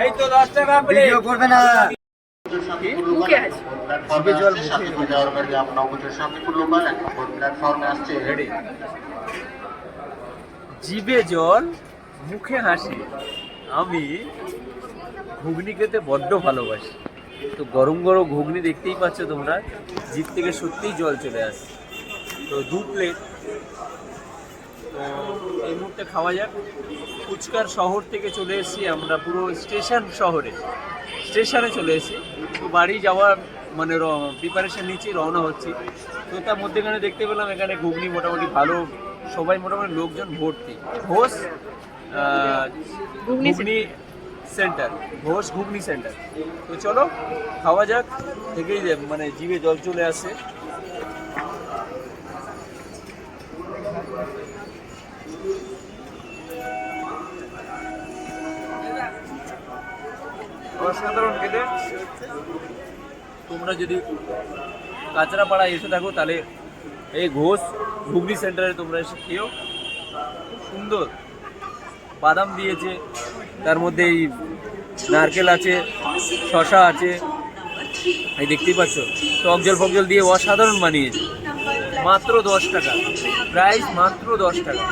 এই তো 10 টাকা ভিডিও করবে না। জিভে জল মুখে হাসি। আমি ঘুগনি খেতে বড্ড ভালোবাসি। তো গরম গরম ঘুগনি দেখতেই পাচ্ছ তোমরা, জিভ থেকে সত্যিই জল চলে আসে। তো 2 প্লেট এই মুহূর্তে খাওয়া যাক। ফুচকার শহর থেকে চলে এসেছি আমরা, পুরো স্টেশনে চলে এসেছি। তো বাড়ি যাওয়ার মানে প্রিপারেশন নিচ্ছি, রওনা হচ্ছি। তো তার মধ্যেখানে দেখতে পেলাম এখানে ঘুগনি মোটামুটি ভালো, সবাই মোটামুটি লোকজন ভর্তি। ঘোষ ঘুগনি সেন্টার, ঘোষ ঘুগনি সেন্টার। তো চলো খাওয়া যাক, থেকেই মানে জিভে জল চলে আসে। অসাধারণ খেতে। তোমরা যদি কাঁচরাপাড়া এসে থাকো তাহলে এই ঘোষ ঘুগনি সেন্টারে তোমরা এসে খেও। খুব সুন্দর, বাদাম দিয়েছে, তার মধ্যে এই নারকেল আছে, শশা আছে, এই দেখতেই পাচ্ছ, টক জল ফক জল দিয়ে অসাধারণ বানিয়েছে। মাত্র 10 টাকা, প্রাইস মাত্র 10 টাকা।